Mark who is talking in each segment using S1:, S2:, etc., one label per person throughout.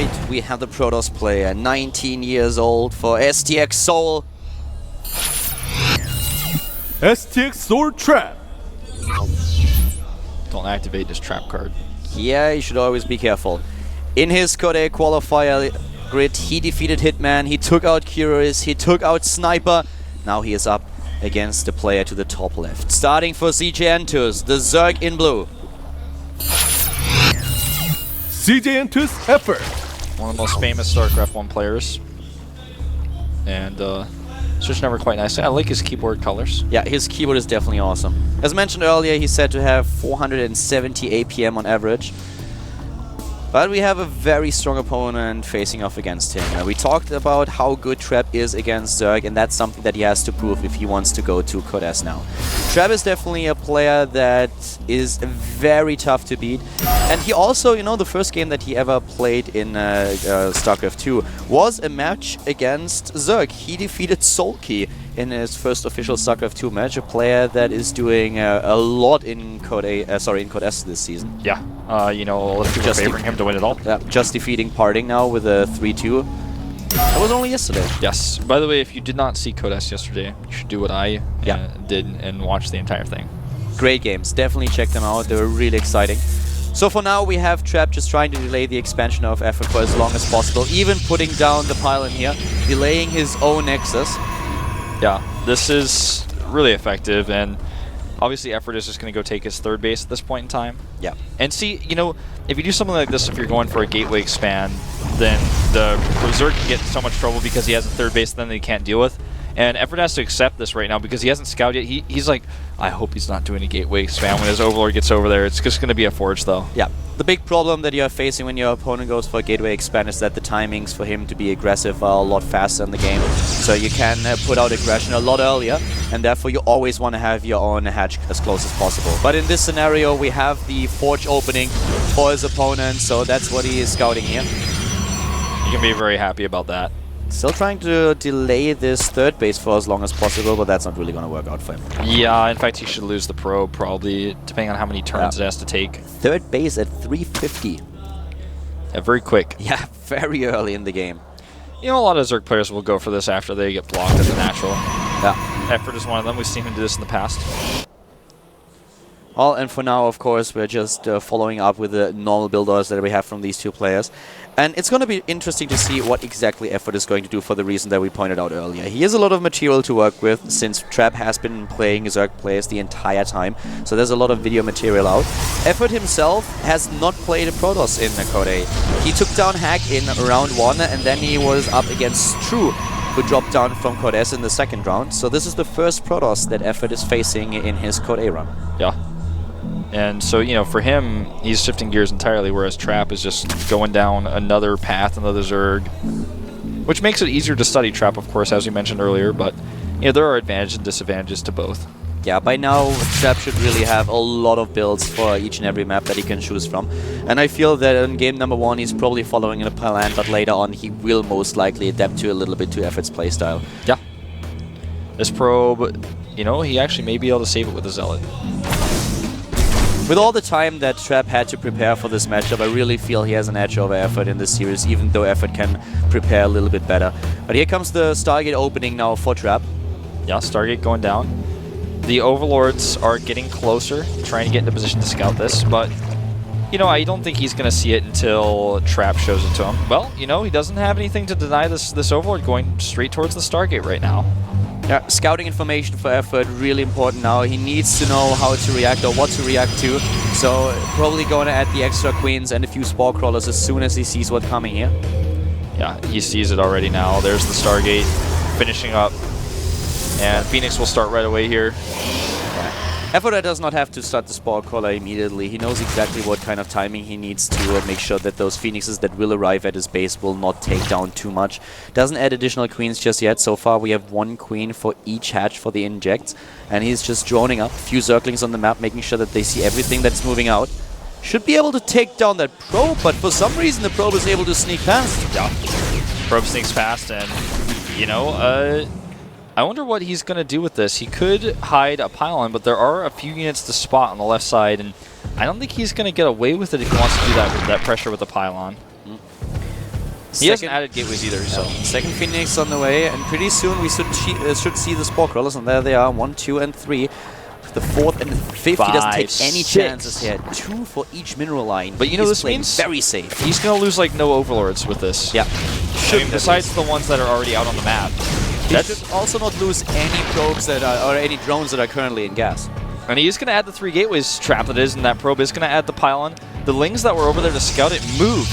S1: side, we have the Protoss player, 19 years old for STX Seoul.
S2: STX Sword Trap.
S3: Don't activate this trap card.
S1: Yeah, you should always be careful. In his Code A qualifier grid, he defeated Hitman, he took out Curious, he took out Sniper. Now he is up against the player to the top left. Starting for CJ Entus, the Zerg in blue.
S2: CJ Entus EffOrt.
S3: One of the most famous StarCraft 1 players. And switching over quite nicely. I like his keyboard colors.
S1: Yeah, his keyboard is definitely awesome. As mentioned earlier, he's said to have 470 APM on average. But we have a very strong opponent facing off against him. We talked about how good Trap is against Zerg, and that's something that he has to prove if he wants to go to Code S now. Trap is definitely a player that is very tough to beat. And he also, you know, the first game that he ever played in StarCraft 2 was a match against Zerg. He defeated Soulkey in his first official StarCraft 2 match, a player that is doing a lot in Code S this season.
S3: Yeah, you know, a lot of people are favoring him to win it all.
S1: Just defeating Parting now with a 3-2. That was only yesterday.
S3: Yes. By the way, if you did not see Code S yesterday, you should do what I did and watch the entire thing.
S1: Great games. Definitely check them out. They were really exciting. So for now, we have Trap just trying to delay the expansion of EffOrt for as long as possible, even putting down the pylon here, delaying his own Nexus.
S3: Yeah, this is really effective, and obviously EffOrt is just going to go take his third base at this point in time.
S1: Yeah.
S3: And see, you know, if you do something like this, if you're going for a gateway expand, then the Berserk can get in so much trouble because he has a third base then that he can't deal with. And EffOrt has to accept this right now because he hasn't scouted yet. He's like, I hope he's not doing a gateway expand when his Overlord gets over there. It's just going to be a forge, though.
S1: Yeah. The big problem that you're facing when your opponent goes for a gateway expand is that the timings for him to be aggressive are a lot faster in the game. So you can put out aggression a lot earlier, and therefore you always want to have your own hatch as close as possible. But in this scenario, we have the forge opening for his opponent, so that's what he is scouting here.
S3: You can be very happy about that.
S1: Still trying to delay this third base for as long as possible, but that's not really going to work out for him.
S3: Yeah, in fact, he should lose the probe, probably, depending on how many turns it has to take.
S1: Third base at 350.
S3: Yeah, very quick.
S1: Yeah, very early in the game.
S3: You know, a lot of Zerg players will go for this after they get blocked as a natural.
S1: Yeah.
S3: EffOrt is one of them. We've seen him do this in the past.
S1: Well, and for now, of course, we're just following up with the normal builders that we have from these two players. And it's going to be interesting to see what exactly EffOrt is going to do for the reason that we pointed out earlier. He has a lot of material to work with since Trap has been playing Zerg players the entire time. So there's a lot of video material out. EffOrt himself has not played a Protoss in Code A. He took down Hack in round 1, and then he was up against True, who dropped down from Code S in the second round. So this is the first Protoss that EffOrt is facing in his Code A run.
S3: Yeah. And so, you know, for him, he's shifting gears entirely, whereas Trap is just going down another path, another Zerg, which makes it easier to study Trap, of course, as we mentioned earlier, but, you know, there are advantages and disadvantages to both.
S1: Yeah, by now, Trap should really have a lot of builds for each and every map that he can choose from. And I feel that in game number 1, he's probably following in a plan, but later on, he will most likely adapt to a little bit to EffOrt's playstyle.
S3: Yeah. This probe, you know, he actually may be able to save it with a Zealot.
S1: With all the time that Trap had to prepare for this matchup, I really feel he has an edge over EffOrt in this series, even though EffOrt can prepare a little bit better. But here comes the Stargate opening now for Trap.
S3: Yeah, Stargate going down. The Overlords are getting closer, trying to get into position to scout this, but, you know, I don't think he's going to see it until Trap shows it to him. Well, you know, he doesn't have anything to deny this Overlord going straight towards the Stargate right now.
S1: Yeah, scouting information for EffOrt, really important now. He needs to know how to react or what to react to. So probably going to add the extra queens and a few spore crawlers as soon as he sees what's coming here.
S3: Yeah, he sees it already now. There's the Stargate finishing up. And Phoenix will start right away here.
S1: EffOrt does not have to start the Spore Crawler immediately. He knows exactly what kind of timing he needs to make sure that those Phoenixes that will arrive at his base will not take down too much. Doesn't add additional queens just yet. So far we have 1 queen for each hatch for the injects. And he's just droning up a few Zerglings on the map, making sure that they see everything that's moving out. Should be able to take down that probe, but for some reason the probe is able to sneak past.
S3: Yeah, probe sneaks past, and, you know, I wonder what he's going to do with this. He could hide a pylon, but there are a few units to spot on the left side, and I don't think he's going to get away with it if he wants to do that pressure with the pylon. He hasn't added gateways either, so.
S1: Second Phoenix on the way, and pretty soon we should see the Spore Crawlers, and there they are, 1, 2, and 3. The fourth and the fifth, he doesn't take any chances here. 2 for each mineral line.
S3: But you know, this means
S1: very safe.
S3: He's going to lose like no overlords with this.
S1: Yeah.
S3: I mean, besides the ones that are already out on the map.
S1: He should also not lose any probes that are, or any drones that are currently in gas.
S3: And he is going to add the 3 gateways trap that is, and that probe is going to add the pylon. The Lings that were over there to scout it moved,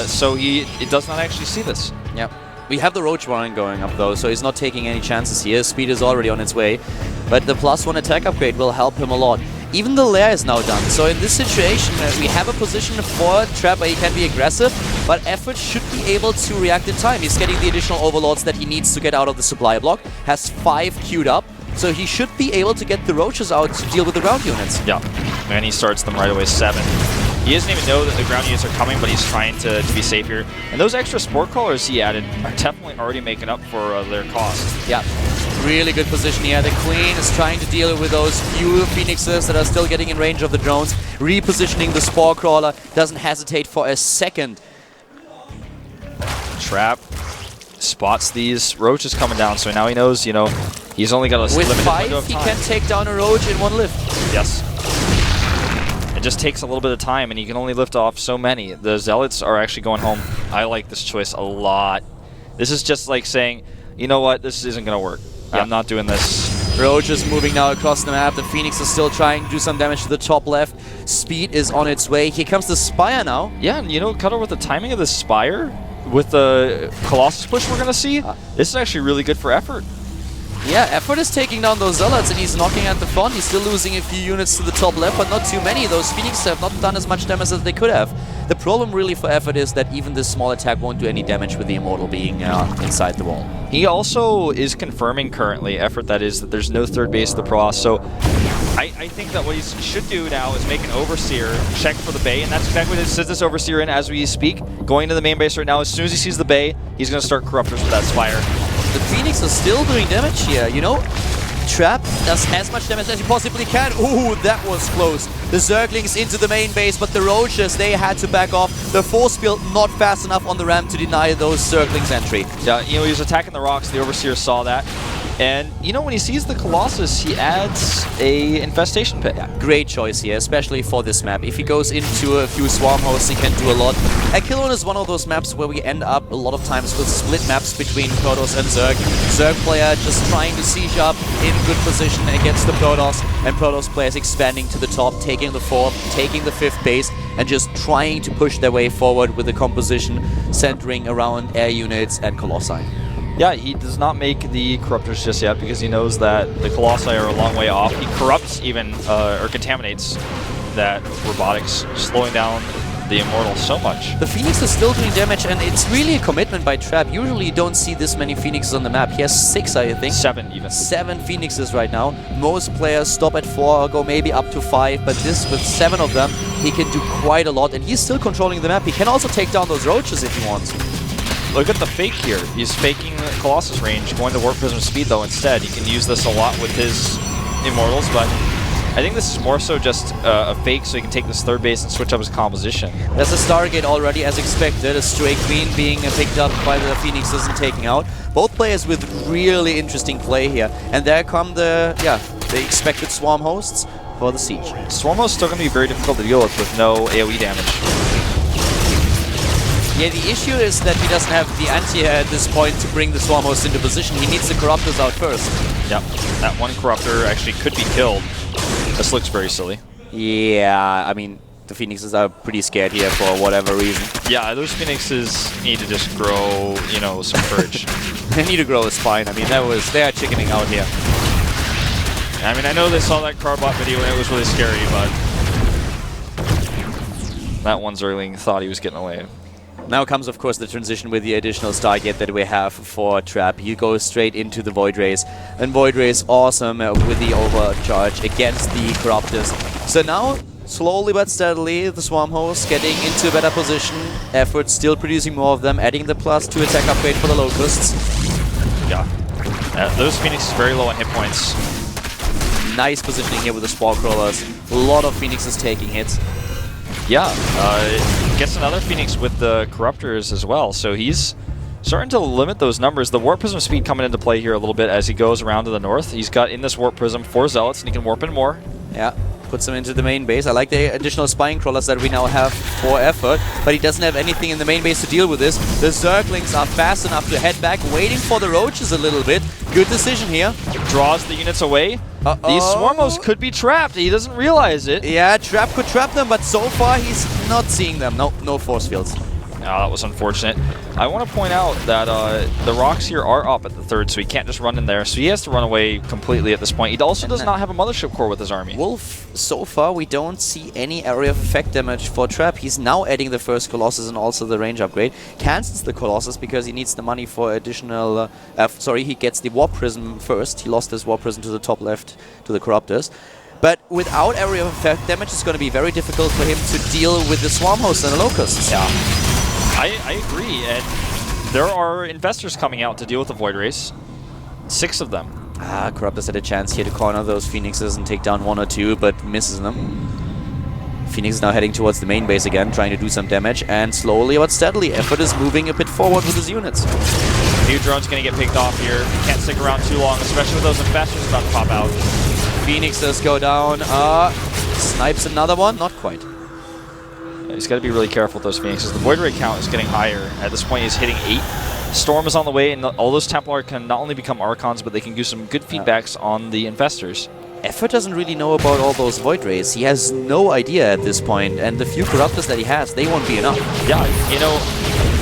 S3: so it does not actually see this.
S1: Yep. We have the Roach Warren going up though, so he's not taking any chances here. Speed is already on its way, but the +1 attack upgrade will help him a lot. Even the lair is now done, so in this situation we have a position for Trap where he can be aggressive, but EffOrt should be able to react in time. He's getting the additional overlords that he needs to get out of the supply block, has 5 queued up, so he should be able to get the Roaches out to deal with the ground units.
S3: Yeah, and he starts them right away, 7. He doesn't even know that the ground units are coming, but he's trying to be safe here. And those extra Spore Crawlers he added are definitely already making up for their cost.
S1: Yeah, really good position here. The Queen is trying to deal with those few Phoenixes that are still getting in range of the drones. Repositioning the Spore Crawler, doesn't hesitate for a second.
S3: Trap spots these Roaches coming down, so now he knows, you know, he's only got a limited window of time.
S1: With 5, he can take down a Roach in 1 lift.
S3: Yes. It just takes a little bit of time, and you can only lift off so many. The Zealots are actually going home. I like this choice a lot. This is just like saying, you know what, this isn't going to work. Yeah. I'm not doing this.
S1: Roach is moving now across the map. The Phoenix is still trying to do some damage to the top left. Speed is on its way. Here comes the Spire now.
S3: Yeah, and you know, Cutter, with the timing of the Spire, with the Colossus push we're going to see, this is actually really good for EffOrt.
S1: Yeah, EffOrt is taking down those Zealots and he's knocking at the front. He's still losing a few units to the top left, but not too many. Those Phoenixes have not done as much damage as they could have. The problem really for EffOrt is that even this small attack won't do any damage with the Immortal being inside the wall.
S3: He also is confirming currently, EffOrt that is, that there's no third base of the Pross, so I think that what he should do now is make an Overseer, check for the Bay, and that's exactly what it says this Overseer in as we speak. Going to the main base right now, as soon as he sees the Bay, he's going to start Corruptors with that Spire.
S1: The Phoenix is still doing damage here, you know? Trap does as much damage as he possibly can. Ooh, that was close. The Zerglings into the main base, but the Roaches, they had to back off. The force field not fast enough on the ramp to deny those Zerglings entry.
S3: Yeah, you know, he was attacking the rocks. The Overseer saw that. And, you know, when he sees the Colossus, he adds a Infestation Pit.
S1: Yeah, great choice here, especially for this map. If he goes into a few Swarm hosts, he can do a lot. Akilon is one of those maps where we end up a lot of times with split maps between Protoss and Zerg. Zerg player just trying to siege up in good position against the Protoss, and Protoss players expanding to the top, taking the 4th, taking the 5th base, and just trying to push their way forward with the composition centering around air units and Colossi.
S3: Yeah, he does not make the Corruptors just yet because he knows that the Colossi are a long way off. He corrupts even, or contaminates that robotics, slowing down the Immortal so much.
S1: The Phoenix is still doing damage, and it's really a commitment by Trap. Usually you don't see this many Phoenixes on the map. He has 6, I think.
S3: 7 even.
S1: 7 Phoenixes right now. Most players stop at 4 or go maybe up to 5, but this, with 7 of them, he can do quite a lot, and he's still controlling the map. He can also take down those Roaches if he wants.
S3: Look at the fake here. He's faking the Colossus range, going to Warp Prism speed though instead. He can use this a lot with his Immortals, but I think this is more so just a fake so he can take this 3rd base and switch up his composition.
S1: There's a Stargate already as expected, a Stray Queen being picked up by the Phoenixes and taken out. Both players with really interesting play here. And there come the expected Swarm hosts for the siege.
S3: Swarm hosts still going to be very difficult to deal with no AoE damage.
S1: Yeah, the issue is that he doesn't have the anti-air at this point to bring the Swarm host into position. He needs the Corruptors out first.
S3: Yep, that one Corruptor actually could be killed. This looks very silly.
S1: Yeah, I mean, the Phoenixes are pretty scared here for whatever reason.
S3: Yeah, those Phoenixes need to just grow, you know, some courage.
S1: They need to grow a spine. I mean, they are chickening out here.
S3: I mean, I know they saw that Carbot video and it was really scary, but that one Zergling thought he was getting away.
S1: Now comes, of course, the transition with the additional Stargate that we have for Trap. You go straight into the Void Rays, and Void Rays awesome with the overcharge against the Corruptors. So now, slowly but steadily, the Swarm hosts getting into a better position. EffOrt still producing more of them, adding the +2 attack upgrade for the Locusts.
S3: Yeah. Those Phoenixes very low on hit points.
S1: Nice positioning here with the Spore Crawlers. A lot of Phoenixes taking hits.
S3: Yeah. Gets another Phoenix with the Corruptors as well, so he's starting to limit those numbers. The Warp Prism speed coming into play here a little bit as he goes around to the north. He's got in this Warp Prism 4 Zealots, and he can warp in more.
S1: Yeah, puts him into the main base. I like the additional Spine Crawlers that we now have for EffOrt, but he doesn't have anything in the main base to deal with this. The Zerglings are fast enough to head back, waiting for the Roaches a little bit. Good decision here.
S3: Draws the units away. These Swarmos could be trapped. He doesn't realize it.
S1: Yeah, Trap could trap them, but so far he's not seeing them. No force fields.
S3: Oh, that was unfortunate. I want to point out that the rocks here are up at the third, so he can't just run in there. So he has to run away completely at this point. He also does not have a Mothership Core with his army.
S1: Wolf, so far we don't see any area of effect damage for Trap. He's now adding the first Colossus and also the range upgrade. Cancels the Colossus because he needs the money for additional... he gets the Warp Prism first. He lost his Warp Prism to the top left to the Corruptors. But without area of effect damage, it's going to be very difficult for him to deal with the Swarm Hosts and the Locusts.
S3: Yeah. I agree, and there are investors coming out to deal with the Void Race. 6 of them.
S1: Corruptors had a chance here to corner those Phoenixes and take down 1 or 2, but misses them. Phoenix is now heading towards the main base again, trying to do some damage, and slowly but steadily, EffOrt is moving a bit forward with his units.
S3: New drone's going to get picked off here. Can't stick around too long, especially with those investors about to pop out.
S1: Phoenixes go down. Snipes another one? Not quite.
S3: He's got to be really careful with those Phoenixes. The Void Ray count is getting higher. At this point, he's hitting 8. Storm is on the way, and all those Templar can not only become Archons, but they can do some good feedbacks on the Infestors.
S1: EffOrt doesn't really know about all those Void Rays. He has no idea at this point, and the few Corruptors that he has, they won't be enough.
S3: Yeah, you know,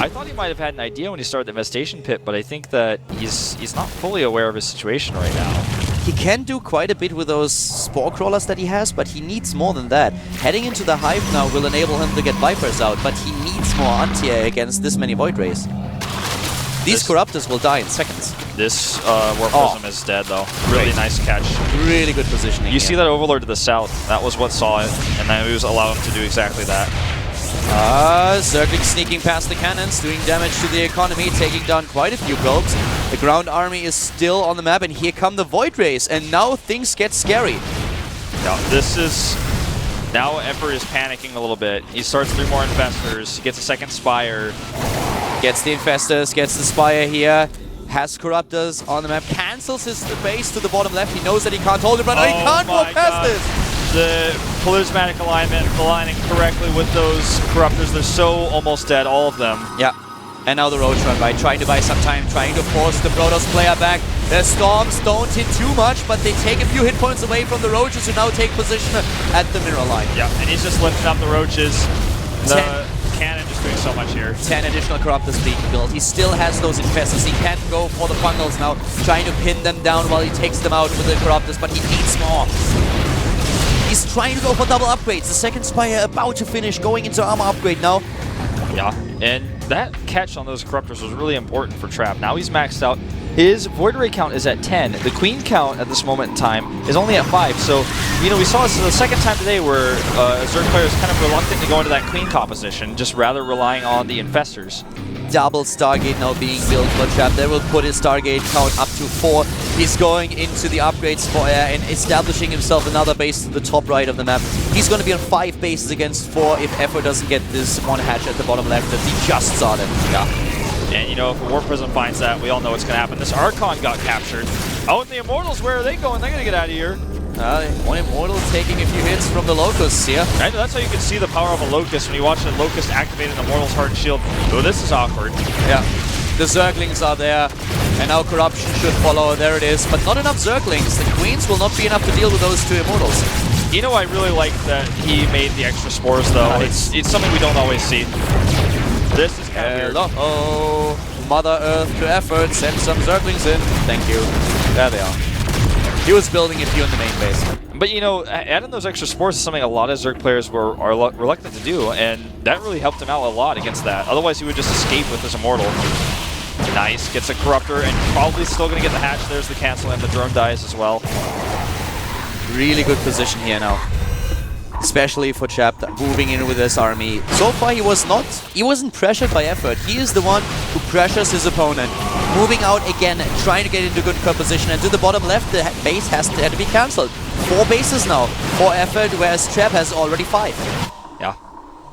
S3: I thought he might have had an idea when he started the Infestation Pit, but I think that he's not fully aware of his situation right now.
S1: He can do quite a bit with those Spore Crawlers that he has, but he needs more than that. Heading into the Hive now will enable him to get Vipers out, but he needs more anti-air against this many Void Rays. These Corruptors will die in seconds.
S3: This Warp Prism is dead, though. Really nice catch.
S1: Really good positioning.
S3: You see that Overlord to the south. That was what saw it, and then it was allowed him to do exactly that.
S1: Zergling sneaking past the cannons, doing damage to the economy, taking down quite a few probes. The ground army is still on the map, and here come the Void Rays, and now things get scary.
S3: Now, this is... Now EffOrt is panicking a little bit. He starts 3 more Infestors. He gets a second Spire.
S1: Gets the Infestors, gets the Spire here. Has Corruptors on the map. Cancels his base to the bottom left. He knows that he can't hold it, but he can't go past this.
S3: The Plasmatic alignment aligning correctly with those Corruptors. They're so almost dead, all of them.
S1: Yeah. And now the Roach run by, trying to buy some time, trying to force the Protoss player back. The Storms don't hit too much, but they take a few hit points away from the Roaches, who now take position at the mirror line.
S3: Yeah, and he's just lifting up the Roaches. The cannon just doing so much here.
S1: 10 additional Corruptors being built. He still has those Infestors. He can't go for the bundles now, trying to pin them down while he takes them out with the Corruptors, but he needs more. He's trying to go for double upgrades. The second Spire about to finish, going into armor upgrade now.
S3: Yeah, and that catch on those Corruptors was really important for Trap. Now he's maxed out. His Void Ray count is at 10. The Queen count at this moment in time is only at 5. So, you know, we saw this the second time today where Zerg player is kind of reluctant to go into that Queen composition, just rather relying on the Infestors.
S1: Double Stargate now being built for Trap. That will put his Stargate count up to 4. He's going into the upgrades for air and establishing himself another base to the top right of the map. He's going to be on 5 bases against 4 if EffOrt doesn't get this one hatch at the bottom left that he just started. Yeah.
S3: And, you know, if a Warp Prism finds that, we all know what's going to happen. This Archon got captured. Oh, and the Immortals, where are they going? They're going to get out of here.
S1: One Immortal taking a few hits from the Locusts here.
S3: Right, that's how you can see the power of a Locust when you watch a Locust activate an Immortal's Heart and Shield. Oh, this is awkward.
S1: Yeah. The Zerglings are there, and now Corruption should follow. There it is, but not enough Zerglings. The Queens will not be enough to deal with those 2 Immortals.
S3: You know, I really like that he made the extra spores, though.
S1: Nice.
S3: It's something we don't always see. This is kind of weird.
S1: Oh, Mother Earth to EffOrt, send some Zerglings in. Thank you. There they are. He was building a few in the main base.
S3: But, you know, adding those extra spores is something a lot of Zerg players are reluctant to do, and that really helped him out a lot against that. Otherwise, he would just escape with his Immortal. Nice. Gets a Corruptor, and probably still going to get the hatch. There's the cancel, and the drone dies as well.
S1: Really good position here now. Especially for Chap, moving in with his army. So far, he wasn't pressured by EffOrt. He is the one who pressures his opponent. Moving out again, trying to get into good position. And to the bottom left, the base had to be cancelled. 4 bases now for EffOrt, whereas Trap has already 5.
S3: Yeah.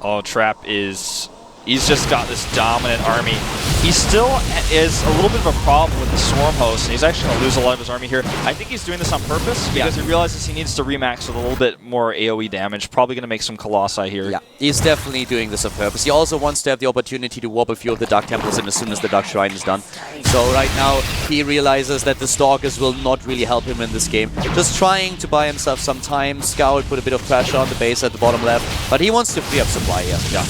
S3: Oh, Trap is He's just got this dominant army. He still is a little bit of a problem with the Swarm Host, and he's actually going to lose a lot of his army here. I think he's doing this on purpose because he realizes he needs to remax with a little bit more AoE damage. Probably going to make some Colossi here.
S1: Yeah, he's definitely doing this on purpose. He also wants to have the opportunity to warp a few of the Dark Temples in as soon as the Dark Shrine is done. So right now, he realizes that the Stalkers will not really help him in this game. Just trying to buy himself some time. Scout put a bit of pressure on the base at the bottom left, but he wants to free up supply here.
S3: Yeah.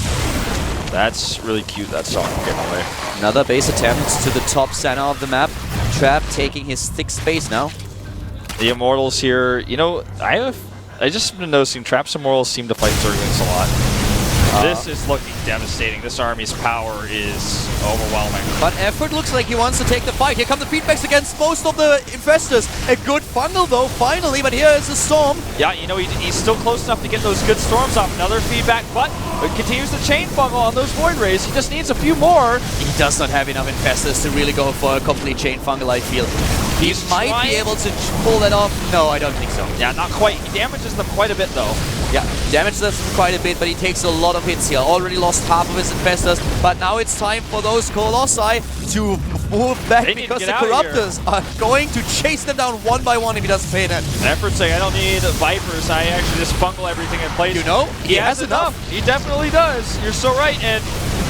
S3: That's really cute, that Stalker getting away.
S1: Another base attempt to the top center of the map. Trap taking his thick space now.
S3: The Immortals here, you know, I just been noticing Trap's Immortals seem to fight Zerglings a lot. This is looking devastating. This army's power is overwhelming.
S1: But EffOrt looks like he wants to take the fight. Here come the feedbacks against most of the infestors. A good fungal though, finally, but here is the storm.
S3: Yeah, you know, he's still close enough to get those good storms off. Another feedback, but it continues to chain fungal on those Void Rays. He just needs a few more.
S1: He does not have enough infestors to really go for a complete chain fungal, I feel. He might be able to pull that off. No, I don't think so.
S3: Yeah, not quite. He damages them quite a bit though.
S1: Yeah, damages them quite a bit, but he takes a lot of hits here. Already lost half of his infestors, but now it's time for those Colossi to move back because the Corruptors are going to chase them down one by one if he doesn't pay that.
S3: EffOrt saying, I don't need Vipers, I actually just fungal everything in place.
S1: You know, he has enough.
S3: He definitely does. You're so right, and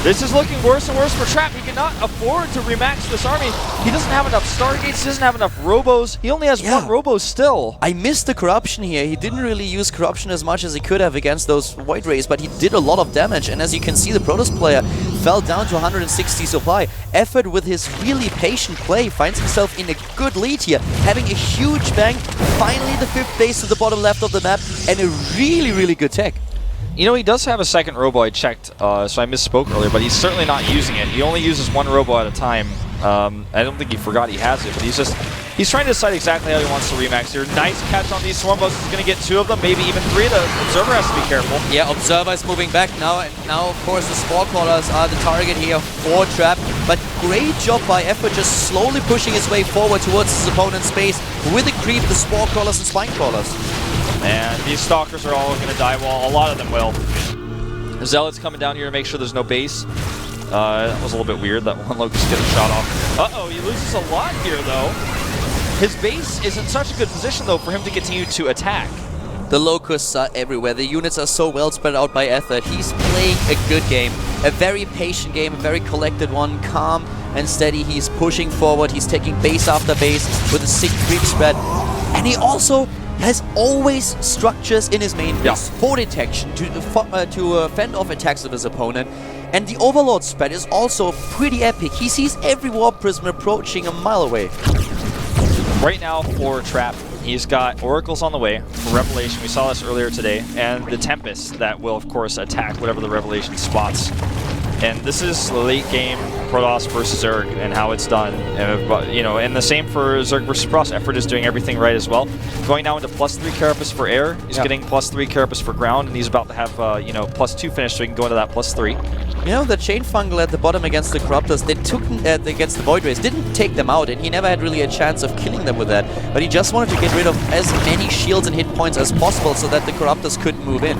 S3: this is looking worse and worse for Trap. He cannot afford to remax this army. He doesn't have enough Stargates, he doesn't have enough Robos. He only has one Robo still.
S1: I missed the Corruption here. He didn't really use Corruption as much as he could have against those Void Rays, but he did a lot of damage. And as you can see, the Protoss player fell down to 160 supply. EffOrt, with his really patient play, finds himself in a good lead here, having a huge bank, finally the 5th base to the bottom left of the map, and a really, really good tech.
S3: You know, he does have a second Robo, I checked, so I misspoke earlier, but he's certainly not using it. He only uses one Robo at a time. I don't think he forgot he has it, but he's trying to decide exactly how he wants to remax here. Nice catch on these Swarm Boats. He's going to get 2 of them, maybe even 3. The Observer has to be careful.
S1: Yeah, Observer is moving back now, and now, of course, the Spore Crawlers are the target here for Trap. But great job by EffOrt, just slowly pushing his way forward towards his opponent's space with the creep, the Spore Crawlers and Spine Crawlers.
S3: And these Stalkers are all going to die, well, a lot of them will. Zealot's coming down here to make sure there's no base. That was a little bit weird, that one Locust getting shot off. Uh-oh, he loses a lot here, though. His base is in such a good position, though, for him to continue to attack.
S1: The Locusts are everywhere. The units are so well spread out by EffOrt. He's playing a good game, a very patient game, a very collected one, calm and steady. He's pushing forward. He's taking base after base with a sick creep spread. And he also has always structures in his main base for detection to fend off attacks of his opponent. And the Overlord spread is also pretty epic. He sees every Warp Prism approaching a mile away.
S3: Right now for Trap, he's got Oracles on the way for Revelation. We saw this earlier today. And the Tempest that will, of course, attack whatever the Revelation spots. And this is late game Protoss versus Zerg and how it's done. You know, and the same for Zerg versus Protoss. EffOrt is doing everything right as well. Going now into +3 Carapace for air. He's getting +3 Carapace for ground, and he's about to have you know, +2 finish, so he can go into that +3.
S1: You know, the Chain Fungal at the bottom against the Corruptors, they took against the Void Rays, didn't take them out, and he never had really a chance of killing them with that. But he just wanted to get rid of as many shields and hit points as possible so that the Corruptors couldn't move in.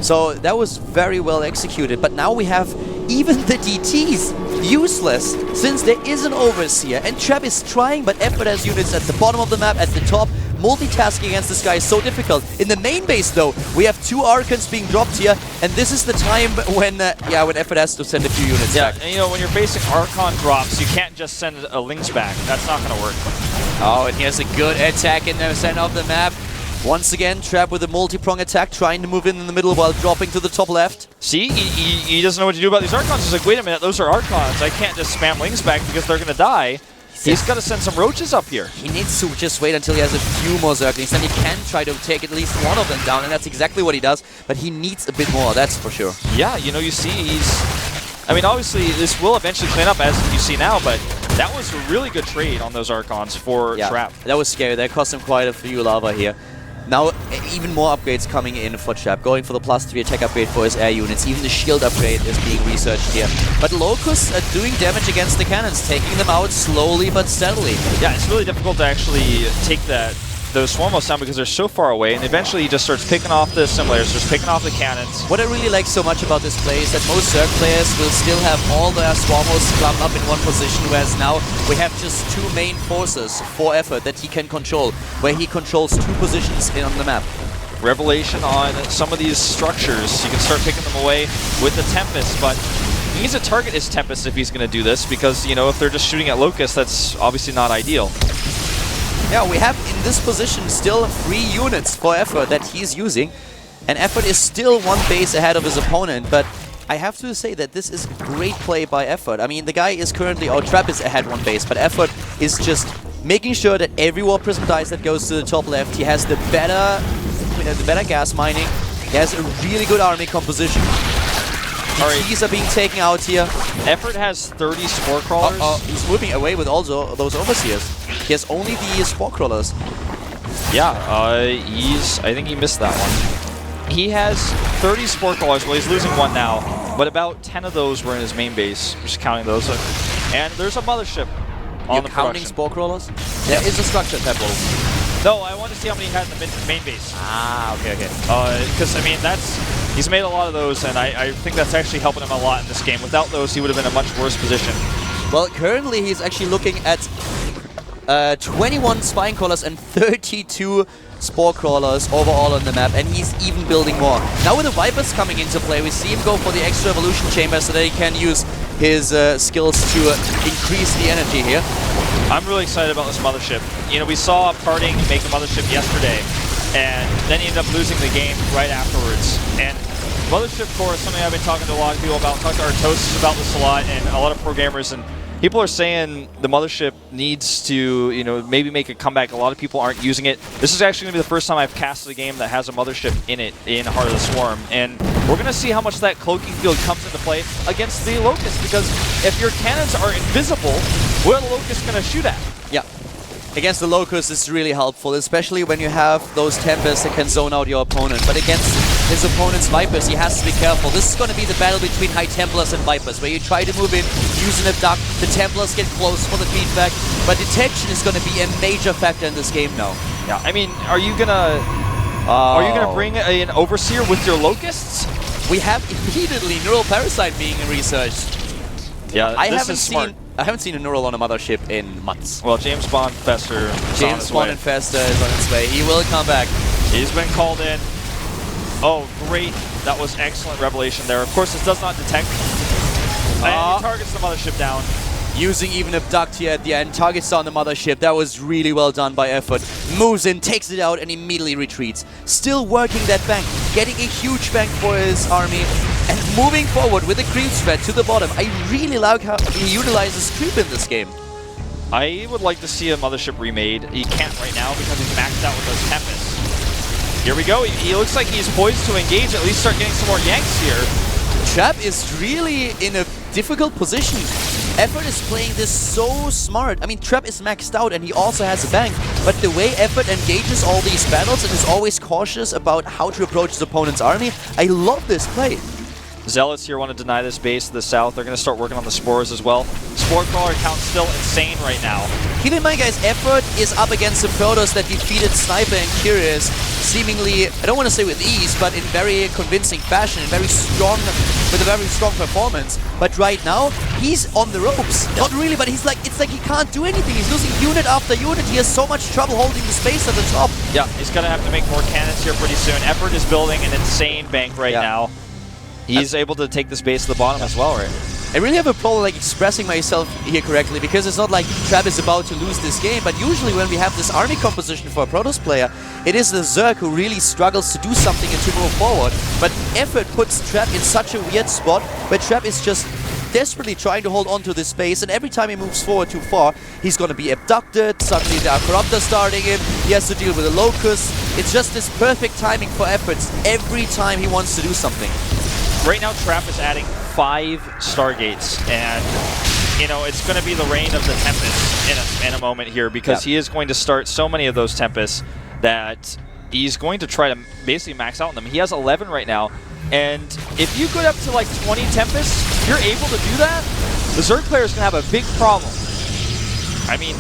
S1: So that was very well executed. But now we have even the DTs useless, since there is an Overseer. And Trap is trying, but EffOrt has units at the bottom of the map, at the top. Multitasking against this guy is so difficult. In the main base, though, we have 2 Archons being dropped here, and this is the time when EffOrt has to send a few units back.
S3: And you know, when you're facing Archon drops, you can't just send a Lynx back. That's not going to work.
S1: Oh, and here's a good attack in the center of the map. Once again, Trap with a multi-prong attack, trying to move in the middle while dropping to the top left.
S3: See, he doesn't know what to do about these Archons. He's like, wait a minute, those are Archons. I can't just spam Lynx back because they're going to die. He's got to send some Roaches up here. He
S1: needs to just wait until he has a few more Zerglings, then he can try to take at least one of them down, and that's exactly what he does. But he needs a bit more, that's for sure.
S3: Yeah, you know, you see I mean, obviously, this will eventually clean up, as you see now, but that was a really good trade on those Archons for Trap.
S1: That was scary. That cost him quite a few lava here. Now, even more upgrades coming in for Trap, going for the +3 attack upgrade for his air units. Even the shield upgrade is being researched here. But Locusts are doing damage against the cannons, taking them out slowly but steadily.
S3: Yeah, it's really difficult to actually take that those Swarmos down because they're so far away, and eventually he just starts picking off the simulators, just picking off the cannons.
S1: What I really like so much about this play is that most Zerg players will still have all their Swarmos clumped up in one position, whereas now we have just two main forces for EffOrt that he can control, where he controls two positions on the map.
S3: Revelation on some of these structures. You can start picking them away with the Tempest, but he needs to target his Tempest if he's going to do this, because, you know, if they're just shooting at Locust, that's obviously not ideal.
S1: Yeah, we have in this position still 3 units for EffOrt that he's using, and EffOrt is still 1 base ahead of his opponent, but I have to say that this is great play by EffOrt. I mean, the guy is currently, or Trap is ahead 1 base, but EffOrt is just making sure that every Warp Prism dice that goes to the top left, he has the better gas mining, he has a really good army composition. Keys are being taken out here.
S3: EffOrt has 30 Spore Crawlers.
S1: He's moving away with also those Overseers. He has only the Spore Crawlers.
S3: Yeah, I think he missed that one. He has 30 Spore Crawlers. Well, he's losing 1 now, but about 10 of those were in his main base. Just counting those. And there's a Mothership on the
S1: counting Spore Crawlers? There is a structure tab roll.
S3: No, I want to see how many he had in the main base.
S1: Ah, okay.
S3: Because, I mean, he's made a lot of those, and I think that's actually helping him a lot in this game. Without those, he would have been in a much worse position.
S1: Well, currently he's actually looking at 21 Spine Crawlers and 32 Spore Crawlers overall on the map, and he's even building more. Now with the Vipers coming into play, we see him go for the extra Evolution Chamber so that he can use his skills to increase the energy here.
S3: I'm really excited about this Mothership. You know, we saw Parting make a Mothership yesterday, and then he ended up losing the game right afterwards. And Mothership Core is something I've been talking to a lot of people about. Talked to Artosis about this a lot, and a lot of programmers, and people are saying the Mothership needs to, you know, maybe make a comeback. A lot of people aren't using it. This is actually going to be the first time I've casted a game that has a Mothership in it, in Heart of the Swarm. And we're going to see how much that cloaking field comes into play against the Locust, because if your cannons are invisible, what are the Locusts going to shoot at?
S1: Yeah. Against the Locust, it's really helpful, especially when you have those Tempests that can zone out your opponent. But against his opponent's Vipers, he has to be careful. This is going to be the battle between High Templars and Vipers, where you try to move in, use an abduct, the Templars get close for the feedback, but detection is going to be a major factor in this game now.
S3: Yeah, I mean, are you gonna bring an Overseer with your Locusts?
S1: We have immediately Neural Parasite being researched.
S3: Yeah,
S1: I haven't seen a Neural on a Mothership in months.
S3: Well, James Bond Fester
S1: is on its way. He will come back.
S3: He's been called in. Oh, great. That was excellent revelation there. Of course, this does not detect. And he targets the Mothership down.
S1: Using even Abduct here at the end. Targets down the Mothership. That was really well done by EffOrt. Moves in, takes it out, and immediately retreats. Still working that bank. Getting a huge bank for his army. And moving forward with a creep threat to the bottom. I really like how he utilizes creep in this game.
S3: I would like to see a Mothership remade. He can't right now because he's maxed out with those Tempests. Here we go. He looks like he's poised to engage, at least start getting some more yanks here.
S1: Trap is really in a difficult position. EffOrt is playing this so smart. I mean, Trap is maxed out and he also has a bank, but the way EffOrt engages all these battles and is always cautious about how to approach his opponent's army, I love this play.
S3: Zealots here want to deny this base to the south. They're going to start working on the spores as well. Spore Crawler count still insane right now.
S1: Keep in mind, guys, EffOrt is up against the Protoss that defeated Sniper and Curious seemingly, I don't want to say with ease, but in very convincing fashion, with a very strong performance. But right now, he's on the ropes. Not really, but it's like he can't do anything. He's losing unit after unit. He has so much trouble holding the space at the top.
S3: Yeah, he's going to have to make more cannons here pretty soon. EffOrt is building an insane bank right now. He's able to take this base to the bottom as well, right?
S1: I really have a problem expressing myself here correctly, because it's not like Trap is about to lose this game, but usually when we have this army composition for a Protoss player, it is the Zerg who really struggles to do something and to move forward. But EffOrt puts Trap in such a weird spot where Trap is just desperately trying to hold on to this space, and every time he moves forward too far, he's going to be abducted. Suddenly there are Corruptors starting in. He has to deal with a Locust. It's just this perfect timing for EffOrt every time he wants to do something.
S3: Right now, Trap is adding 5 Stargates, and, you know, it's going to be the reign of the Tempest in a moment here, because he is going to start so many of those Tempests that he's going to try to basically max out on them. He has 11 right now, and if you go up to like 20 Tempests, if you're able to do that, the Zerg player is going to have a big problem. I mean,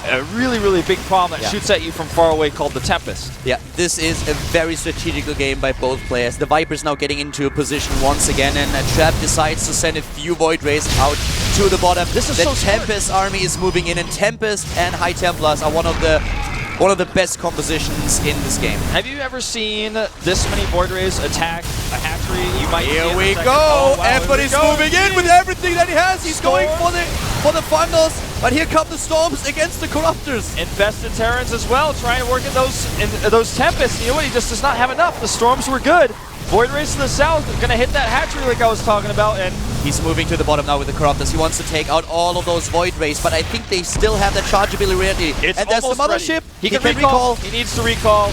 S3: a really, really big problem that shoots at you from far away called the Tempest.
S1: Yeah, this is a very strategical game by both players. The Viper's now getting into a position once again, and Trap decides to send a few Void Rays out to the bottom.
S3: This is
S1: the
S3: so smart.
S1: Tempest army is moving in, and Tempest and High Templars are one of the best compositions in this game.
S3: Have you ever seen this many Void Rays attack a hatchery? You might
S1: Here we go!
S3: Oh, wow,
S1: EffOrt is moving in with everything that he has. He's going for the Fungals, but here come the Storms against the Corruptors.
S3: Infested Terrans as well, trying to work in those Tempests. You know what? He just does not have enough. The Storms were good. Void Rays to the south, gonna hit that hatchery like I was talking about, and
S1: he's moving to the bottom now with the Corruptors. He wants to take out all of those Void Rays, but I think they still have that chargeability.
S3: it's
S1: and there's the
S3: almost
S1: Mothership.
S3: Ready. He can recall. He needs to recall,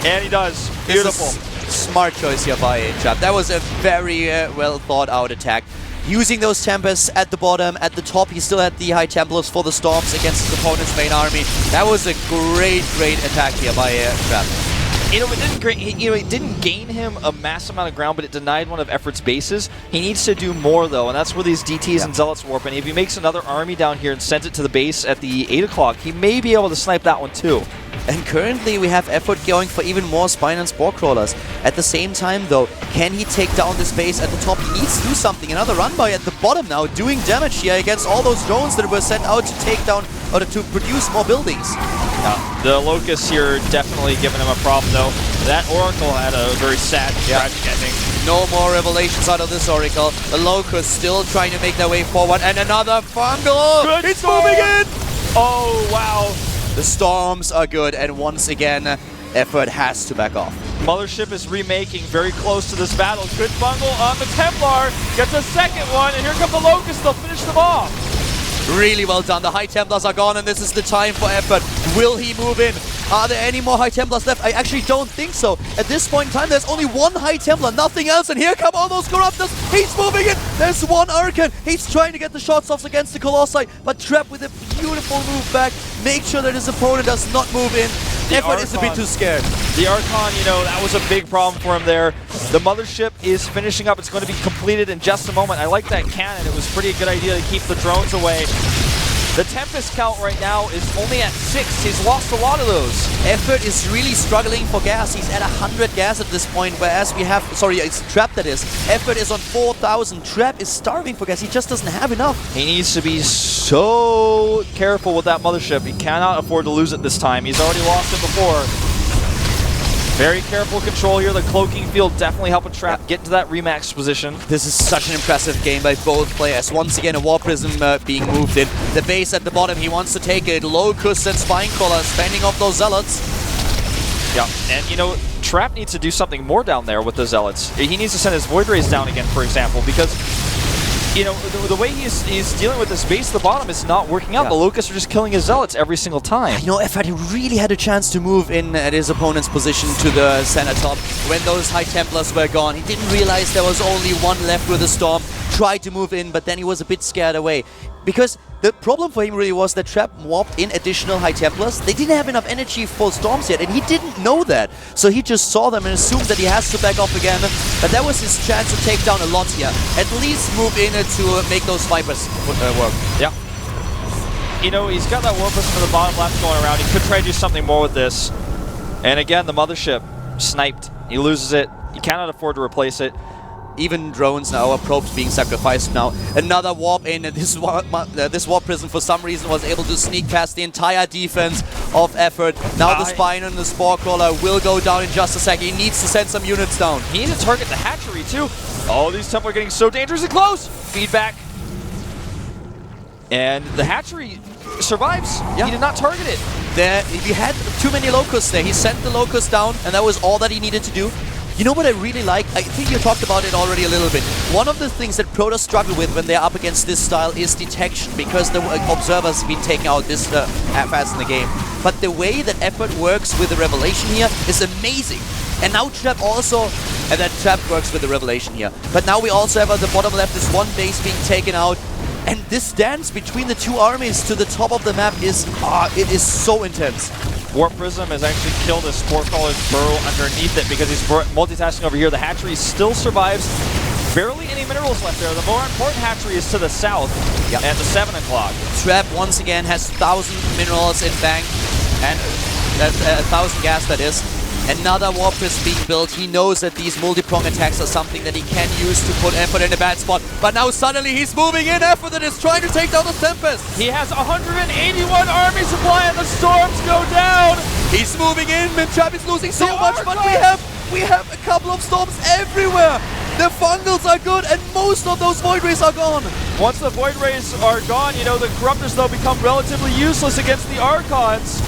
S3: and he does. Beautiful.
S1: Smart choice here by Trap. That was a very well thought out attack. Using those Tempests at the bottom, at the top, he still had the High Templars for the Storms against his opponent's main army. That was a great attack here by Trap.
S3: You know, it didn't gain him a mass amount of ground, but it denied one of EffOrt's bases. He needs to do more, though, and that's where these DTs and Zealots warp. And if he makes another army down here and sends it to the base at the 8 o'clock, he may be able to snipe that one, too.
S1: And currently we have EffOrt going for even more Spine and Spore Crawlers. At the same time, though, can he take down this base at the top? He needs to do something. Another run by at the bottom now, doing damage here against all those drones that were sent out to take down or to produce more buildings.
S3: The Locust here definitely giving him a problem, though. That Oracle had a very sad, tragic ending.
S1: No more revelations out of this Oracle. The Locust still trying to make their way forward. And another Fungal!
S3: Good
S1: It's
S3: storm.
S1: moving in!
S3: Oh, wow.
S1: The Storms are good, and once again, EffOrt has to back off.
S3: Mothership is remaking, very close to this battle. Good Fungal on the Templar, gets a second one, and here come the Locusts, they'll finish them off.
S1: Really well done. The High Templars are gone, and this is the time for EffOrt. Will he move in? Are there any more High Templars left? I actually don't think so. At this point in time, there's only one High Templar, nothing else, and here come all those Corruptors. He's moving in. There's one Archon. He's trying to get the shots off against the Colossi, but Trap with a beautiful move back. Make sure that his opponent does not move in. EffOrt is a bit too scared.
S3: The Archon, you know, that was a big problem for him there. The Mothership is finishing up. It's going to be completed in just a moment. I like that cannon. It was pretty a good idea to keep the drones away. The Tempest count right now is only at 6. He's lost a lot of those.
S1: EffOrt is really struggling for gas. He's at 100 gas at this point, whereas we have... Sorry, it's Trap that is. EffOrt is on 4,000. Trap is starving for gas. He just doesn't have enough.
S3: He needs to be so careful with that Mothership. He cannot afford to lose it this time. He's already lost it before. Very careful control here. The cloaking field definitely helping Trap get into that remax position.
S1: This is such an impressive game by both players. Once again, a War Prism being moved in. The base at the bottom, he wants to take it. Locust and Spinecrawler fending off those Zealots.
S3: Yeah, and you know, Trap needs to do something more down there with the Zealots. He needs to send his Void Rays down again, for example, because you know, the way he's dealing with this base at the bottom is not working out.
S1: Yeah.
S3: The Locusts are just killing his Zealots every single time.
S1: You know, EffOrt really had a chance to move in at his opponent's position to the center top when those High Templars were gone. He didn't realize there was only one left with the Storm. Tried to move in, but then he was a bit scared away. Because the problem for him really was that Trap warped in additional High Templars. They didn't have enough energy for Storms yet, and he didn't know that. So he just saw them and assumed that he has to back off again. But that was his chance to take down a lot here. At least move in to make those Vipers work.
S3: Yeah. You know, he's got that Warp Prism to the bottom left going around. He could try to do something more with this. And again, the Mothership sniped. He loses it. He cannot afford to replace it.
S1: Even drones now are probes being sacrificed now. Another warp in, and this warp prism for some reason was able to sneak past the entire defense of EffOrt. Now the Spine and the Spore Crawler will go down in just a second. He needs to send some units down.
S3: He needs to target the hatchery too. Oh, these Templar are getting so dangerously close. Feedback. And the hatchery survives.
S1: Yeah.
S3: He did not target it.
S1: He had too many Locusts there. He sent the Locusts down, and that was all that he needed to do. You know what I really like? I think you talked about it already a little bit. One of the things that Protoss struggle with when they're up against this style is detection, because the observers have been taken out this fast in the game. But the way that EffOrt works with the Revelation here is amazing. And now Trap also, and that Trap works with the Revelation here. But now we also have at the bottom left this one base being taken out. And this dance between the two armies to the top of the map is, it is so intense.
S3: Warp Prism has actually killed his Spore Crawler's burrow underneath it because he's multitasking over here. The hatchery still survives. Barely any minerals left there. The more important hatchery is to the south at the 7 o'clock.
S1: Trap once again has 1,000 minerals in bank and 1,000 gas, that is. Another warp is being built. He knows that these multi-prong attacks are something that he can use to put EffOrt in a bad spot. But now suddenly he's moving in. EffOrt that is trying to take down the Tempest.
S3: He has 181 army supply and the storms go down.
S1: He's moving in. Trap is losing so much, but we have a couple of storms everywhere. The fungals are good, and most of those Void Rays are gone.
S3: Once the Void Rays are gone, you know, the Corruptors, though, become relatively useless against the Archons.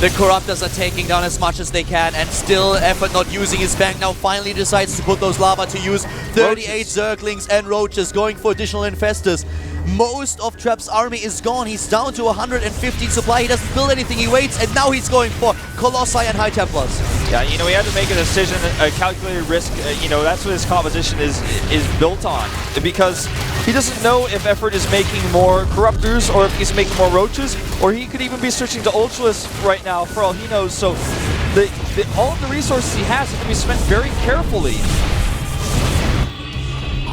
S1: The Corruptors are taking down as much as they can, and still EffOrt not using his bank now finally decides to put those lava to use. 38 Zerglings and Roaches going for additional Infestors. Most of Trap's army is gone. He's down to 115 supply. He doesn't build anything. He waits, and now he's going for Colossi and High Templars.
S3: Yeah, you know, he had to make a decision, a calculated risk. You know, that's what his composition is built on. Because he doesn't know if EffOrt is making more Corruptors or if he's making more Roaches, or he could even be switching to Ultras right now, for all he knows. So all of the resources he has have to be spent very carefully.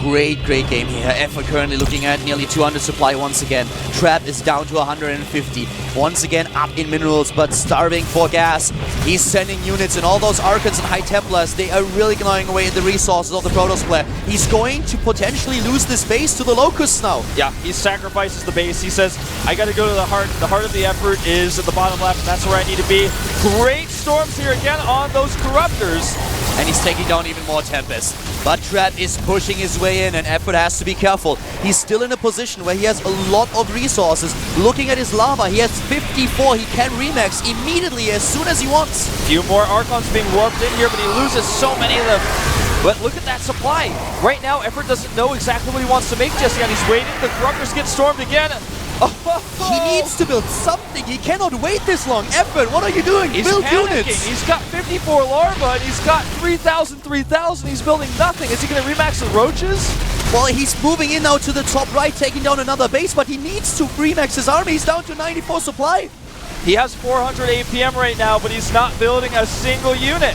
S1: Great game here. EffOrt currently looking at nearly 200 supply once again. Trap is down to 150. Once again up in minerals, but starving for gas. He's sending units, and all those Archons and High Templars, they are really gnawing away at the resources of the Protoss player. He's going to potentially lose this base to the Locusts now. Yeah,
S3: he sacrifices the base. He says, I gotta go to the heart. The heart of the EffOrt is at the bottom left, and that's where I need to be. Great storms here again on those Corruptors.
S1: And he's taking down even more Tempest. But Trap is pushing his way in, and EffOrt has to be careful. He's still in a position where he has a lot of resources. Looking at his lava, he has 54. He can remax immediately as soon as he wants.
S3: Few more Archons being warped in here, but he loses so many of them. But look at that supply. Right now, EffOrt doesn't know exactly what he wants to make just yet. He's waiting. The Corruptors get stormed again.
S1: He needs to build something. He cannot wait this long. EffOrt, what are you doing? Build units.
S3: He's got 54 larvae and he's got 3,000. He's building nothing. Is he going to remax the Roaches?
S1: Well, he's moving in now to the top right, taking down another base, but he needs to remax his army. He's down to 94 supply.
S3: He has 400 APM right now, but he's not building a single unit.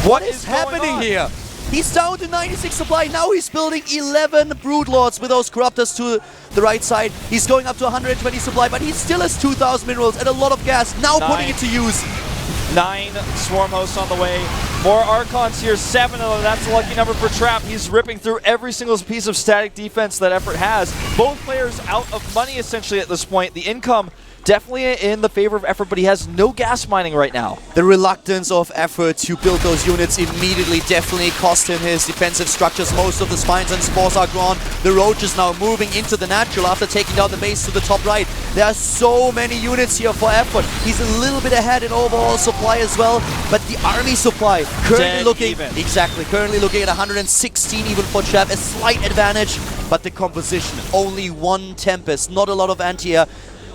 S1: What is happening here? He's down to 96 supply. Now he's building 11 Broodlords with those Corruptors to the right side. He's going up to 120 supply, but he still has 2,000 minerals and a lot of gas. Now putting it to use.
S3: 9 Swarm Hosts on the way. More Archons here, 7 of them. That's a lucky number for Trap. He's ripping through every single piece of static defense that EffOrt has. Both players out of money essentially at this point. The income definitely in the favor of EffOrt, but he has no gas mining right now.
S1: The reluctance of EffOrt to build those units immediately definitely cost him his defensive structures. Most of the spines and spores are gone. The Roach is now moving into the natural after taking down the base to the top right. There are so many units here for EffOrt. He's a little bit ahead in overall supply as well, but the army supply currently looking currently looking at 116 even for Trap, a slight advantage, but the composition only 1 Tempest, not a lot of anti-air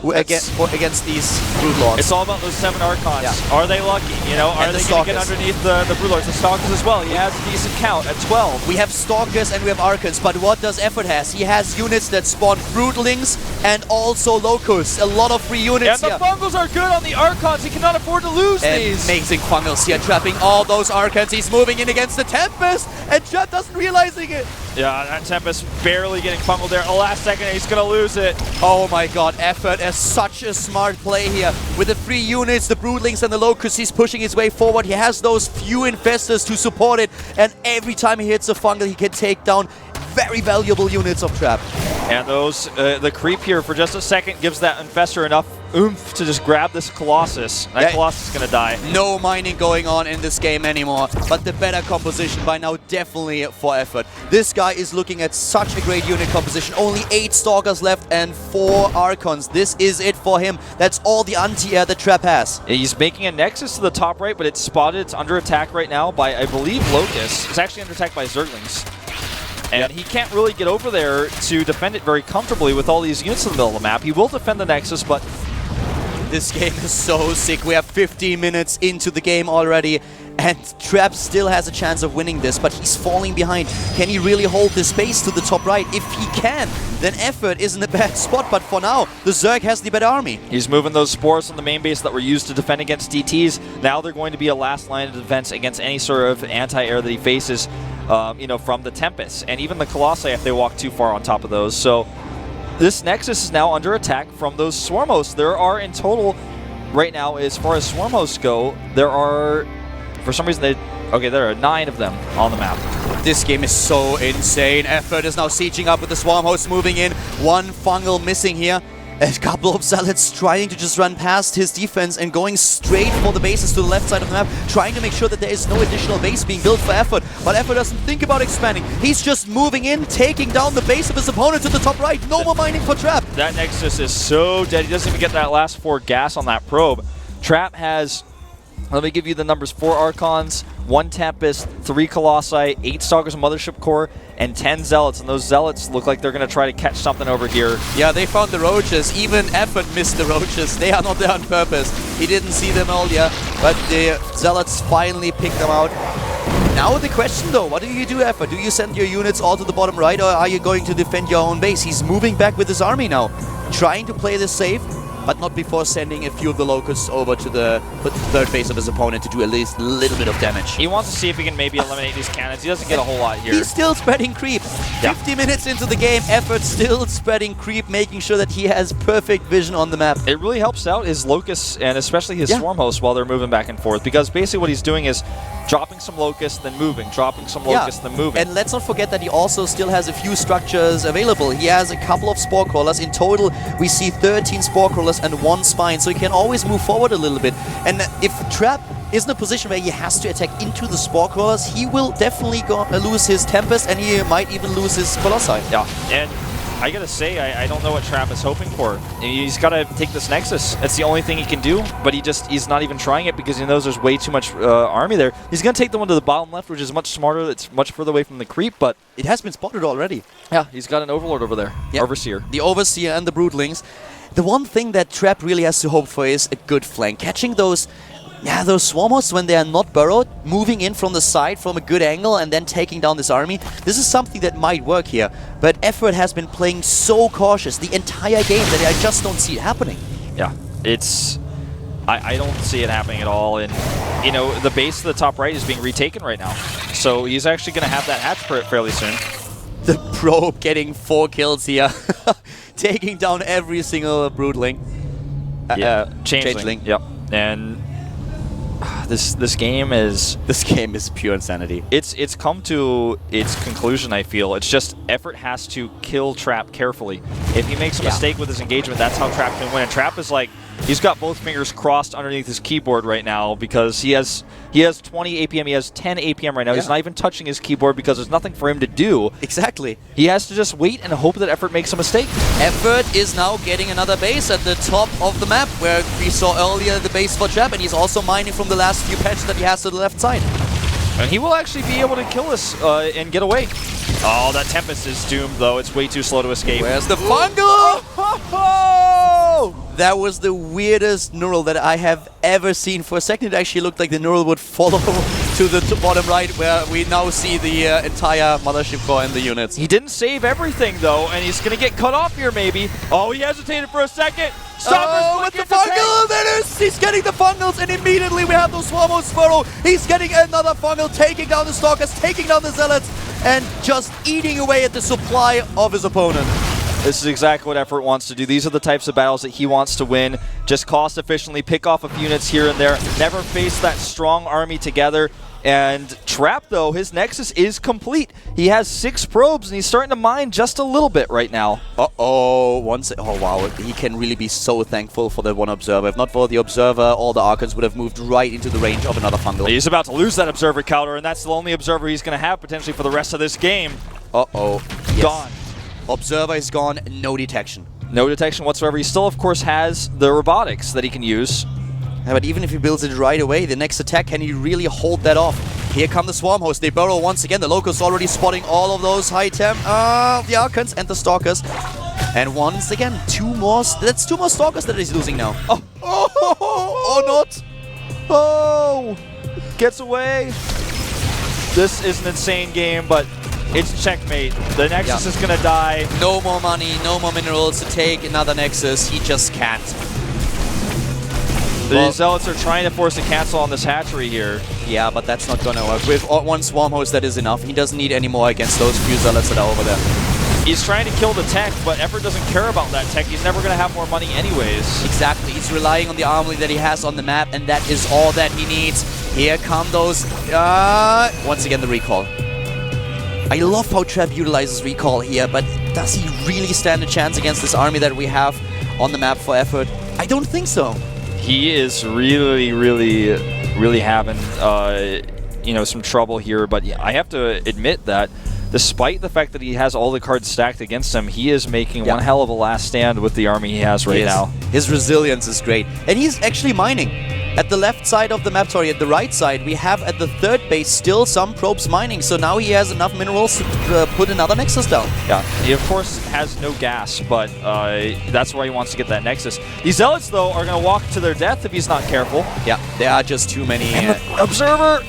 S1: against these Broodlords.
S3: It's all about those 7 Archons.
S1: Yeah.
S3: Are they lucky? You know, are they going to get underneath the Broodlords? The Stalkers as well. He has a decent count at 12.
S1: We have Stalkers and we have Archons, but what does EffOrt has? He has units that spawn Broodlings and also Locusts. A lot of free units
S3: here. And the Fungals are good on the Archons. He cannot afford to lose these.
S1: Amazing Fungals here, trapping all those Archons. He's moving in against the Tempest, and Trap doesn't realizing it.
S3: Yeah, that Tempest barely getting fungled there. The last second, he's going to lose it.
S1: Oh my god, EffOrt is such a smart play here. With the 3 units, the Broodlings and the Locusts, he's pushing his way forward. He has those few Infestors to support it, and every time he hits a Fungal, he can take down very valuable units of Trap.
S3: And those, the creep here for just a second gives that Infestor enough oomph to just grab this Colossus. That Colossus is going to die.
S1: No mining going on in this game anymore, but the better composition by now definitely for EffOrt. This guy is looking at such a great unit composition. Only 8 Stalkers left and 4 Archons. This is it for him. That's all the anti-air that Trap has.
S3: He's making a Nexus to the top right, but it's spotted. It's under attack right now by, I believe, Locust. It's actually under attack by Zerglings. And he can't really get over there to defend it very comfortably with all these units in the middle of the map. He will defend the Nexus, but
S1: this game is so sick. We have 15 minutes into the game already, and Trap still has a chance of winning this, but he's falling behind. Can he really hold this base to the top right? If he can, then EffOrt is in a bad spot, but for now, the Zerg has the better army.
S3: He's moving those spores on the main base that were used to defend against DTs. Now they're going to be a last line of defense against any sort of anti-air that he faces. you know, from the Tempest, and even the Colossi if they walk too far on top of those. So this Nexus is now under attack from those Swarm hosts. There are in total, right now, as far as Swarm hosts go, there are, for some reason, there are 9 of them on the map.
S1: This game is so insane. EffOrt is now sieging up with the Swarm host moving in. One fungal missing here. A couple of Zealots trying to just run past his defense and going straight for the bases to the left side of the map, trying to make sure that there is no additional base being built for EffOrt. But EffOrt doesn't think about expanding. He's just moving in, taking down the base of his opponent to the top right. No more mining for Trap.
S3: That Nexus is so dead. He doesn't even get that last 4 gas on that probe. Trap has, let me give you the numbers, 4 Archons, 1 Tempest, 3 Colossi, 8 Stalkers and Mothership Core, and 10 Zealots. And those Zealots look like they're going to try to catch something over here.
S1: Yeah, they found the Roaches. Even EffOrt missed the Roaches. They are not there on purpose. He didn't see them earlier, but the Zealots finally picked them out. Now the question though, what do you do, EffOrt? Do you send your units all to the bottom right, or are you going to defend your own base? He's moving back with his army now, trying to play this safe, but not before sending a few of the Locusts over to the third base of his opponent to do at least a little bit of damage.
S3: He wants to see if he can maybe eliminate these cannons. He doesn't get a whole lot here.
S1: He's still spreading creep.
S3: Yeah.
S1: 50 minutes into the game, EffOrt still spreading creep, making sure that he has perfect vision on the map.
S3: It really helps out his Locusts and especially his Swarm hosts while they're moving back and forth, because basically what he's doing is dropping some Locusts, then moving, dropping some Locusts, then moving.
S1: And let's not forget that he also still has a few structures available. He has a couple of Spore Crawlers. In total, we see 13 Spore Crawlers and 1 Spine, so he can always move forward a little bit. And if Trap is in a position where he has to attack into the Spore Crawlers, he will definitely lose his Tempest, and he might even lose his Colossi.
S3: Yeah, and I gotta say, I don't know what Trap is hoping for. He's gotta take this Nexus. That's the only thing he can do, but he's not even trying it because he knows there's way too much army there. He's gonna take the one to the bottom left, which is much smarter. It's much further away from the creep, but
S1: it has been spotted already.
S3: Yeah, he's got an Overlord over there, Overseer.
S1: The Overseer and the Broodlings. The one thing that Trap really has to hope for is a good flank. Catching those Swarm hosts when they are not burrowed, moving in from the side from a good angle and then taking down this army. This is something that might work here. But EffOrt has been playing so cautious the entire game that I just don't see it happening.
S3: Yeah, it's... I don't see it happening at all. And, you know, the base of the top right is being retaken right now. So he's actually going to have that hatch fairly soon.
S1: The probe getting 4 kills here. Taking down every single Broodling.
S3: Changeling. Yep. And this game is
S1: pure insanity.
S3: It's come to its conclusion, I feel. It's just EffOrt has to kill Trap carefully. If he makes a mistake with his engagement, that's how Trap can win. And Trap is like, he's got both fingers crossed underneath his keyboard right now because he has 20 APM, he has 10 APM right now. He's not even touching his keyboard because there's nothing for him to do.
S1: Exactly.
S3: He has to just wait and hope that EffOrt makes a mistake.
S1: EffOrt is now getting another base at the top of the map where we saw earlier the base for Trap, and he's also mining from the last few patches that he has to the left side.
S3: And he will actually be able to kill us and get away. Oh, that Tempest is doomed, though. It's way too slow to escape.
S1: Where's the fungal? Oh! That was the weirdest neural that I have ever seen. For a second, it actually looked like the neural would follow to the bottom right, where we now see the entire Mothership Core and the units.
S3: He didn't save everything, though, and he's going to get cut off here, maybe. Oh, he hesitated for a second.
S1: With the fungal! There it is! He's getting the fungals, and immediately we have those Swarm hosts furrow. He's getting another fungal, taking down the Stalkers, taking down the Zealots, and just eating away at the supply of his opponent.
S3: This is exactly what EffOrt wants to do. These are the types of battles that he wants to win. Just cost efficiently, pick off a few units here and there. Never face that strong army together. And Trap, though, his Nexus is complete. He has 6 probes, and he's starting to mine just a little bit right now.
S1: Oh wow, he can really be so thankful for that one Observer. If not for the Observer, all the Archons would have moved right into the range of another fungal.
S3: He's about to lose that Observer counter, and that's the only Observer he's going to have potentially for the rest of this game.
S1: Yes.
S3: Gone.
S1: Observer is gone, no detection.
S3: No detection whatsoever. He still, of course, has the robotics that he can use.
S1: Yeah, but even if he builds it right away, the next attack, can he really hold that off? Here come the Swarm hosts. They burrow once again. The Locusts already spotting all of those high temp, the Archons and the Stalkers. And once again, that's 2 more Stalkers that he's losing now. Oh, not.
S3: Oh, gets away. This is an insane game, but it's checkmate. The Nexus is going to die.
S1: No more money, no more minerals to take another Nexus. He just can't.
S3: The Zealots are trying to force a cancel on this hatchery here.
S1: Yeah, but that's not gonna work. With one Swarm Host, that is enough. He doesn't need any more against those few Zealots that are over there.
S3: He's trying to kill the tech, but EffOrt doesn't care about that tech. He's never going to have more money anyways.
S1: Exactly. He's relying on the armory that he has on the map, and that is all that he needs. Here come those... once again, the recall. I love how Trap utilizes recall here, but does he really stand a chance against this army that we have on the map for EffOrt? I don't think so.
S3: He is really having you know, some trouble here, but yeah, I have to admit that despite the fact that he has all the cards stacked against him, he is making one hell of a last stand with the army he has right now.
S1: His resilience is great. And he's actually mining. At the left side of the map, sorry, at the right side, we have at the third base still some probes mining. So now he has enough minerals to put another Nexus down.
S3: Yeah, he of course has no gas, but that's why he wants to get that Nexus. These Zealots, though, are going to walk to their death if he's not careful.
S1: Yeah, there are just too many.
S3: And the Observer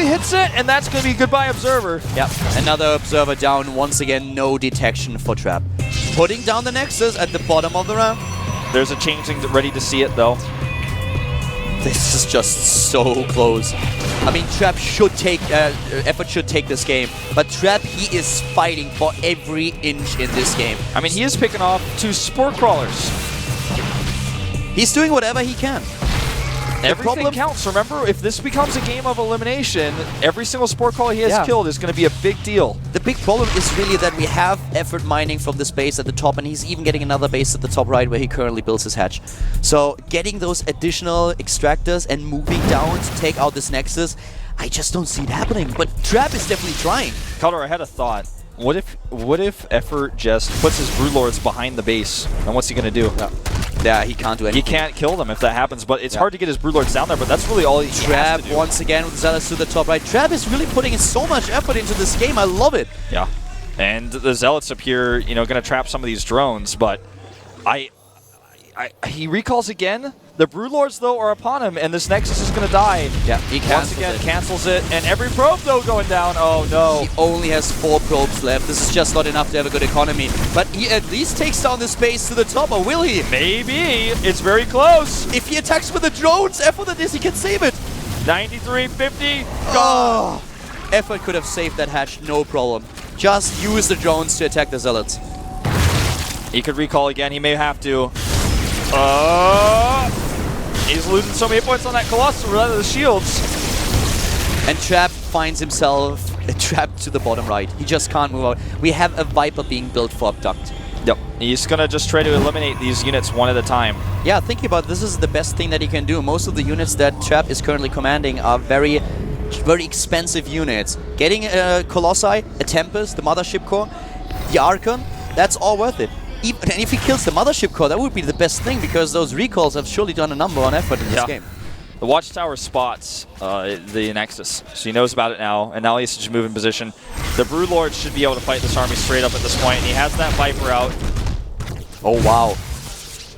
S3: hits it, and that's going to be goodbye, Observer.
S1: Yeah, another Observer down. Once again, no detection for Trap. Putting down the Nexus at the bottom of the round.
S3: There's a changeling ready to see it, though.
S1: This is just so close. I mean, Trap should take, EffOrt should take this game, but Trap, he is fighting for every inch in this game.
S3: I mean, he is picking off 2 Spore Crawlers.
S1: He's doing whatever he can.
S3: Everything counts. Remember, if this becomes a game of elimination, every single Spore Crawler he has killed is going to be a big deal. The
S1: big problem is really that we have EffOrt mining from this base at the top, and he's even getting another base at the top right where he currently builds his hatch. So getting those additional extractors and moving down to take out this Nexus, I just don't see it happening. But Trap is definitely trying.
S3: Calder, I had a thought. What if EffOrt just puts his Broodlords behind the base? And what's he going to do?
S1: Yeah, he can't do anything.
S3: He can't kill them if that happens, but it's hard to get his Broodlords down there, but that's really all he has to do.
S1: Once again with Zealots to the top right. Trap is really putting in so much effort into this game. I love it.
S3: Yeah. And the Zealots up here, you know, going to trap some of these drones, but he recalls again. The Broodlords, though, are upon him, and this Nexus is going to die.
S1: Yeah, he
S3: cancels it, and every probe, though, going down. Oh, no.
S1: He only has 4 probes left. This is just not enough to have a good economy. But he at least takes down the space to the top, or will he?
S3: Maybe. It's very close.
S1: If he attacks with the drones, EffOrt this, he can save it.
S3: 93-50.
S1: Oh. EffOrt could have saved that hatch, no problem. Just use the drones to attack the Zealots.
S3: He could recall again. He may have to. He's losing so many points on that Colossus rather than the shields.
S1: And Trap finds himself trapped to the bottom right. He just can't move out. We have a Viper being built for Abduct.
S3: Yep. He's going to just try to eliminate these units one at a time.
S1: Yeah, thinking about this is the best thing that he can do. Most of the units that Trap is currently commanding are very expensive units. Getting a Colossi, a Tempest, the Mothership Core, the Archon, that's all worth it. And if he kills the Mothership Core, that would be the best thing, because those recalls have surely done a number on EffOrt in this game.
S3: The Watchtower spots the Nexus, so he knows about it now, and now he has to just move in position. The Broodlord should be able to fight this army straight up at this point, and he has that Viper out.
S1: Oh, wow.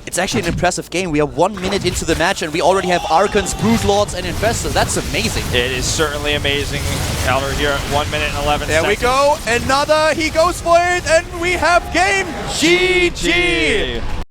S1: It's actually an impressive game. We are 1 minute into the match, and we already have Archons, Broodlords, and Infestors. That's amazing.
S3: It is certainly amazing. Calder here at 1 minute and 11 seconds.
S1: There we go. Another. He goes for it, and we have game. GG.